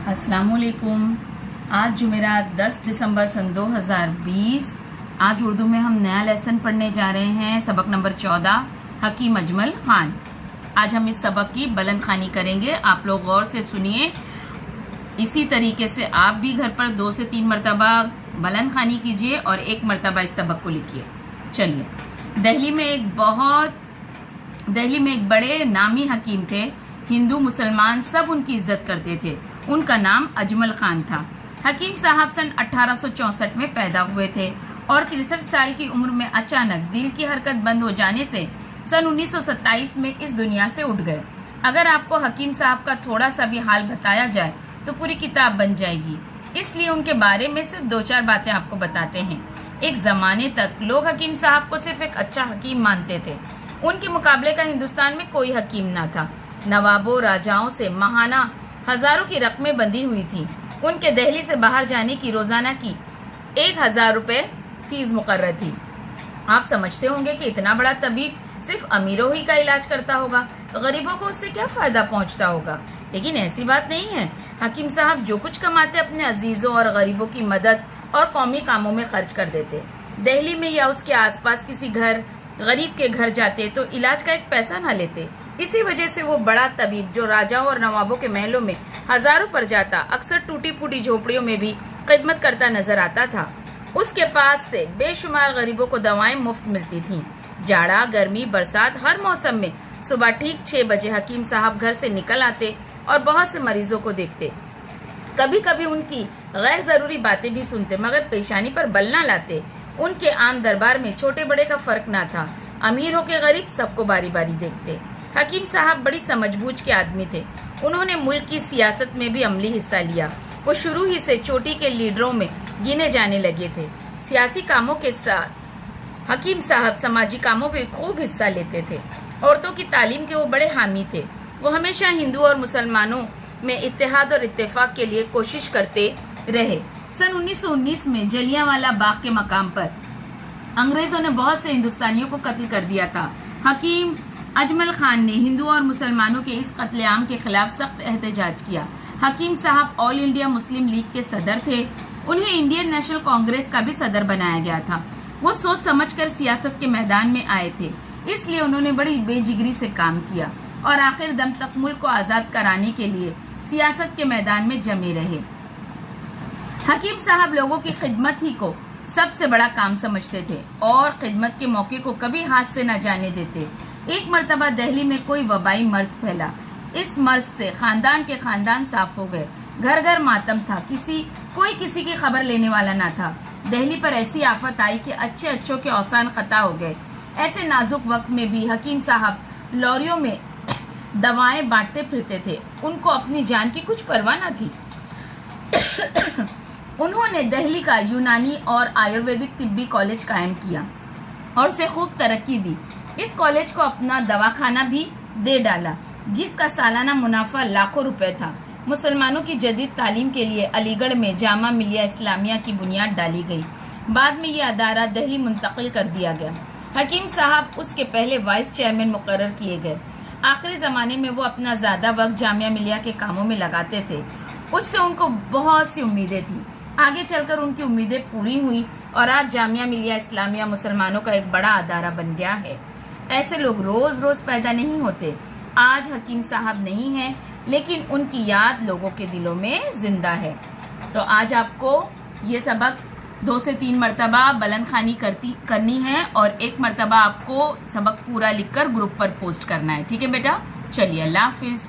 अस्सलाम वालेकुम। आज जुमेरात 10 दिसंबर सन 2020। आज उर्दू में हम नया लेसन पढ़ने जा रहे हैं, सबक नंबर 14, हकीम अजमल खान। आज हम इस सबक की बुलंद खानी करेंगे। आप लोग गौर से सुनिए। इसी तरीके से आप भी घर पर 2 से 3 मरतबा बुलंद खानी कीजिए और 1 मरतबा इस सबक को लिखिए। चलिए। दिल्ली में एक बड़े नामी हकीम थे। हिंदू मुसलमान सब उनकी इज्जत करते थे। उनका नाम अजमल खान था। हकीम साहब सन 1864 में पैदा हुए थे और 63 साल की उम्र में अचानक दिल की हरकत बंद हो जाने से सन 1927 में इस दुनिया से उठ गए। अगर आपको हकीम साहब का थोड़ा सा भी हाल बताया जाए तो पूरी किताब बन जाएगी, इसलिए उनके बारे में सिर्फ 2-4 बातें आपको बताते हैं। एक जमाने तक लोग हकीम साहब को सिर्फ एक अच्छा हकीम मानते थे। उनके मुकाबले का हिंदुस्तान में कोई हकीम ना था। नवाबों राजाओं से महाना हजारों की रकमें बंधी हुई थी। उनके दिल्ली से बाहर जाने की रोजाना की 1000 रुपए फीस मुकर्रर थी। आप समझते होंगे कि इतना बड़ा तबीब सिर्फ अमीरों ही का इलाज करता होगा, गरीबों को उससे क्या फायदा पहुंचता होगा। लेकिन ऐसी बात नहीं है। हकीम साहब जो कुछ कमाते अपने अजीजों और गरीबों की मदद और कौमी कामों में खर्च कर देते। दिल्ली में या उसके आसपास किसी गरीब के घर जाते तो इलाज का एक पैसा न लेते। इसी वजह से वो बड़ा तबीब जो राजाओं और नवाबों के महलों में हजारों पर जाता, अक्सर टूटी फूटी झोपड़ियों में भी खिदमत करता नजर आता था। उसके पास से बेशुमार गरीबों को दवाएं मुफ्त मिलती थीं। जाड़ा गर्मी बरसात हर मौसम में सुबह ठीक 6 बजे हकीम साहब घर से निकल आते और बहुत से मरीजों को देखते। कभी कभी उनकी गैर जरूरी बातें भी सुनते, मगर पेशानी पर बल ना लाते। उनके आम दरबार में छोटे बड़े का फर्क ना था। अमीर हो के गरीब सबको बारी बारी देखते। हकीम साहब बड़ी समझबूझ के आदमी थे। उन्होंने मुल्क की सियासत में भी अमली हिस्सा लिया। वो शुरू ही से चोटी के लीडरों में गिने जाने लगे थे। सियासी कामों के साथ हकीम साहब समाजी कामों में खूब हिस्सा लेते थे। औरतों की तालीम के वो बड़े हामी थे। वो हमेशा हिंदू और मुसलमानों में इत्तेहाद और इत्तेफाक के लिए कोशिश करते रहे। सन 1919 में जलियांवाला बाग के मकाम पर अंग्रेजों ने बहुत से हिंदुस्तानियों को कत्ल कर दिया था। हकीम अजमल खान ने हिंदू और मुसलमानों के इस कत्लेआम के खिलाफ सख्त एहतजाज किया। हकीम साहब ऑल इंडिया मुस्लिम लीग के सदर थे। उन्हें इंडियन नेशनल कांग्रेस का भी सदर बनाया गया था। वो सोच समझकर सियासत के मैदान में आए थे, इसलिए उन्होंने बड़ी बेजिगरी से काम किया और आखिर दम तक मुल्क को आजाद कराने के लिए सियासत के मैदान में जमे रहे। हकीम साहब लोगों की खिदमत ही को सबसे बड़ा काम समझते थे और खिदमत के मौके को कभी हाथ से न जाने देते। एक मर्तबा दिल्ली में कोई वबाई मर्ज फैला। इस मर्ज से खानदान के खानदान साफ हो गए। घर घर मातम था। कोई किसी की खबर लेने वाला ना था। दिल्ली पर ऐसी आफत आई कि अच्छे अच्छों के औसान खता हो गए। ऐसे नाजुक वक्त में भी हकीम साहब लॉरियों में दवाएं बांटते फिरते थे। उनको अपनी जान की कुछ परवाह न थी। उन्होंने दिल्ली का यूनानी और आयुर्वेदिक तिब्बी कॉलेज कायम किया और उसे खूब तरक्की दी। इस कॉलेज को अपना दवाखाना भी दे डाला, जिसका सालाना मुनाफा लाखों रुपए था। मुसलमानों की जदीद तालीम के लिए अलीगढ़ में जामा मिलिया इस्लामिया की बुनियाद डाली गई। बाद में ये अदारा दिल्ली मुंतकिल कर दिया गया। हकीम साहब उसके पहले वाइस चेयरमैन मुकर्रर किए गए। आखिरी जमाने में वो अपना ज्यादा वक्त जामिया मिलिया के कामों में लगाते थे। उससे उनको बहुत सी उम्मीदें थी। आगे चलकर उनकी उम्मीदें पूरी हुई और आज जामिया मिलिया इस्लामिया मुसलमानों का एक बड़ा अदारा बन गया है। ऐसे लोग रोज रोज पैदा नहीं होते। आज हकीम साहब नहीं हैं, लेकिन उनकी याद लोगों के दिलों में जिंदा है। तो आज आपको ये सबक 2 से 3 मरतबा बुलंद खानी करनी है और 1 मरतबा आपको सबक पूरा लिखकर ग्रुप पर पोस्ट करना है। ठीक है बेटा? चलिए, अल्लाह हाफिज।